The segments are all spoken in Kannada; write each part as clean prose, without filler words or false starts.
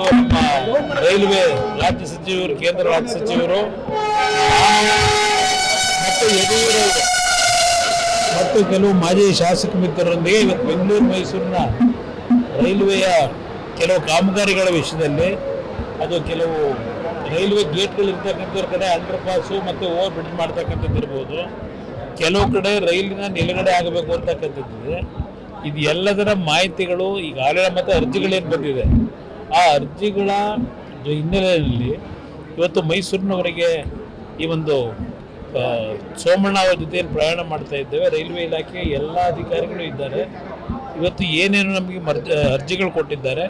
ಅವರು ನಮ್ಮ ರೈಲ್ವೆ ರಾಜ್ಯ ಸಚಿವರು, ಕೇಂದ್ರ ರಾಜ್ಯ ಸಚಿವರು ಮತ್ತು ಯಡಿಯೂರಪ್ಪ ಮತ್ತು ಕೆಲವು ಮಾಜಿ ಶಾಸಕ ಮಿತ್ರರೊಂದಿಗೆ ಇವತ್ತು ಬೆಂಗಳೂರು ಮೈಸೂರಿನ ರೈಲ್ವೆಯ ಕೆಲವು ಕಾಮಗಾರಿಗಳ ವಿಷಯದಲ್ಲಿ, ಅದು ಕೆಲವು ರೈಲ್ವೆ ಗೇಟ್ಗಳು ಇರ್ತಕ್ಕಂಥವ್ರ ಕಡೆ ಅಂಡರ್ ಪಾಸು ಮತ್ತು ಓವರ್ ಬ್ರಿಡ್ಜ್ ಮಾಡ್ತಕ್ಕಂಥದ್ದು ಇರ್ಬೋದು, ಕೆಲವು ಕಡೆ ರೈಲಿನ ನಿಲುಗಡೆ ಆಗಬೇಕು ಅಂತಕ್ಕಂಥದ್ದಿದೆ. ಇದು ಎಲ್ಲದರ ಮಾಹಿತಿಗಳು ಈಗಾಗಲೇ ಮತ್ತು ಅರ್ಜಿಗಳೇನು ಬಂದಿದೆ, ಆ ಅರ್ಜಿಗಳ ಹಿನ್ನೆಲೆಯಲ್ಲಿ ಇವತ್ತು ಮೈಸೂರಿನವರೆಗೆ ಈ ಒಂದು ಸೋಮಣ್ಣ ಅವರ ಜೊತೆಯಲ್ಲಿ ಪ್ರಯಾಣ ಮಾಡ್ತಾ ಇದ್ದೇವೆ. ರೈಲ್ವೆ ಇಲಾಖೆ ಎಲ್ಲ ಅಧಿಕಾರಿಗಳು ಇದ್ದಾರೆ. ಇವತ್ತು ಏನೇನು ನಮಗೆ ಅರ್ಜಿಗಳು ಕೊಟ್ಟಿದ್ದಾರೆ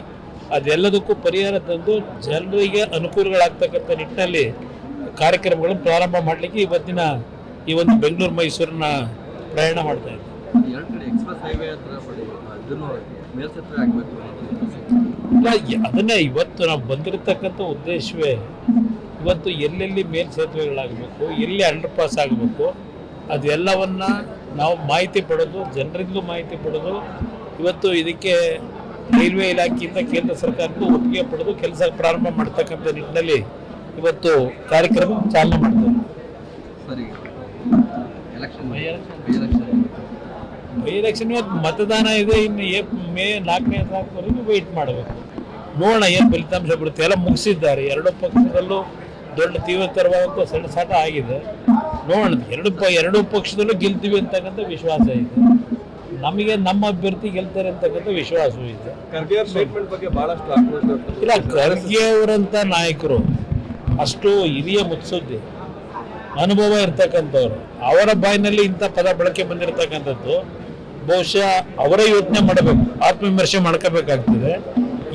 ಅದೆಲ್ಲದಕ್ಕೂ ಪರಿಹಾರ ತಂದು ಜನರಿಗೆ ಅನುಕೂಲಗಳಾಗ್ತಕ್ಕಂಥ ನಿಟ್ಟಿನಲ್ಲಿ ಕಾರ್ಯಕ್ರಮಗಳನ್ನು ಪ್ರಾರಂಭ ಮಾಡಲಿಕ್ಕೆ ಇವತ್ತಿನ ಈ ಒಂದು ಬೆಂಗಳೂರು ಮೈಸೂರಿನ ಪ್ರಯಾಣ ಮಾಡ್ತಾ ಇದ್ದೀವಿ. ಅದನ್ನೇ ಇವತ್ತು ನಾವು ಬಂದಿರತಕ್ಕಂಥ ಉದ್ದೇಶವೇ ಇವತ್ತು ಎಲ್ಲೆಲ್ಲಿ ಮೇಲ್ಸೇತುವೆಗಳಾಗಬೇಕು, ಎಲ್ಲಿ ಅಂಡರ್ ಪಾಸ್ ಆಗಬೇಕು, ಅದೆಲ್ಲವನ್ನ ನಾವು ಮಾಹಿತಿ ಪಡೆದು, ಜನರಿಂದಲೂ ಮಾಹಿತಿ ಪಡೆದು, ಇವತ್ತು ಇದಕ್ಕೆ ರೈಲ್ವೆ ಇಲಾಖೆಯಿಂದ ಕೇಂದ್ರ ಸರ್ಕಾರಕ್ಕೂ ಒಪ್ಪಿಗೆ ಪಡೆದು ಕೆಲಸ ಪ್ರಾರಂಭ ಮಾಡ್ತಕ್ಕಂಥ ನಿಟ್ಟಿನಲ್ಲಿ ಇವತ್ತು ಕಾರ್ಯಕ್ರಮ ಚಾಲನೆ ಮಾಡ್ತೇವೆ. ಬೈ ಎಲೆಕ್ಷನ್ ಇವತ್ತು ಮತದಾನ ಇದೆ. ಇನ್ನು ಮೇ 4ನೇ ತಾರೀಕು ವೆಯ್ಟ್ ಮಾಡಬೇಕು, ನೋಡೋಣ ಏನು ಫಲಿತಾಂಶ ಬಿಡುತ್ತೆ. ಎಲ್ಲ ಮುಗಿಸಿದ್ದಾರೆ. ಎರಡೂ ಪಕ್ಷದಲ್ಲೂ ದೊಡ್ಡ ತೀವ್ರತರವಾದಂಥ ಸೆಣಸಾಟ ಆಗಿದೆ. ನೋಡೋಣ, ಎರಡೂ ಪಕ್ಷದಲ್ಲೂ ಗೆಲ್ತೀವಿ ಅಂತಕ್ಕಂಥ ವಿಶ್ವಾಸ ಇದೆ. ನಮಗೆ ನಮ್ಮ ಅಭ್ಯರ್ಥಿ ಗೆಲ್ತಾರೆ ಅಂತಕ್ಕಂಥ ವಿಶ್ವಾಸವೂ ಇದೆ. ಇಲ್ಲ, ಖರ್ಗೆ ಅವರಂಥ ನಾಯಕರು ಅಷ್ಟು ಹಿರಿಯ ಮುತ್ಸದ್ದಿ ಅನುಭವ ಇರ್ತಕ್ಕಂಥವ್ರು, ಅವರ ಬಾಯಿನಲ್ಲಿ ಇಂಥ ಪದ ಬಳಕೆ ಬಂದಿರತಕ್ಕಂಥದ್ದು ಬಹುಶಃ ಅವರೇ ಯೋಚನೆ ಮಾಡಬೇಕು, ಆತ್ಮವಿಮರ್ಶೆ ಮಾಡ್ಕೋಬೇಕಾಗ್ತದೆ.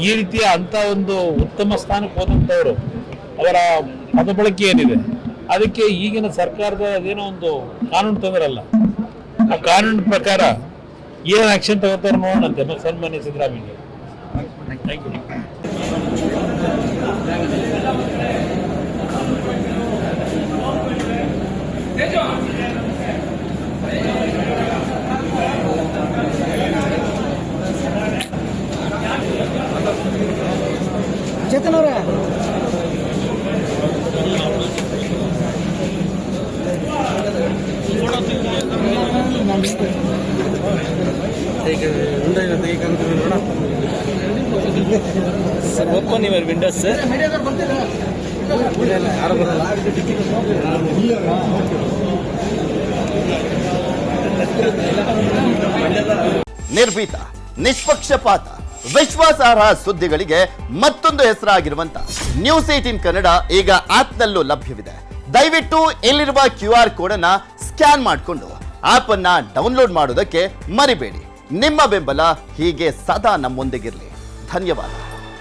ಈ ರೀತಿಯ ಅಂಥ ಒಂದು ಉತ್ತಮ ಸ್ಥಾನಕ್ಕೆ ಹೋದಂಥವ್ರು ಅವರ ಪದ ಬಳಕೆ ಏನಿದೆ ಅದಕ್ಕೆ ಈಗಿನ ಸರ್ಕಾರದ ಅದೇನೋ ಒಂದು ಕಾನೂನು ತಂದ್ರಲ್ಲ, ಆ ಕಾನೂನು ಪ್ರಕಾರ ಏನು ಆಕ್ಷನ್ ತಗೋತಾರೆ ನೋಡೋಣಂತೆ ಸನ್ಮಾನ್ಯ ಸಿದ್ದರಾಮಯ್ಯ. Thank you. ಚೇತನ್ ಅವರೇ, sir open your windows sir. ನಿರ್ಭೀತ, ನಿಷ್ಪಕ್ಷಪಾತ, ವಿಶ್ವಾಸಾರ್ಹ ಸುದ್ದಿಗಳಿಗೆ ಮತ್ತೊಂದು ಹೆಸರಾಗಿರುವಂತ ನ್ಯೂಸ್ 18 ಕನ್ನಡ ಈಗ ಆಪ್ನಲ್ಲೂ ಲಭ್ಯವಿದೆ. ದಯವಿಟ್ಟು ಇಲ್ಲಿರುವ QR ಕೋಡ್ ಅನ್ನ ಸ್ಕ್ಯಾನ್ ಮಾಡಿಕೊಂಡು ಆಪ್ ಅನ್ನ ಡೌನ್ಲೋಡ್ ಮಾಡೋದಕ್ಕೆ ಮರಿಬೇಡಿ. ನಿಮ್ಮ ಬೆಂಬಲ ಹೀಗೆ ಸದಾ ನಮ್ಮೊಂದಿಗಿರಲಿ. ಧನ್ಯವಾದ.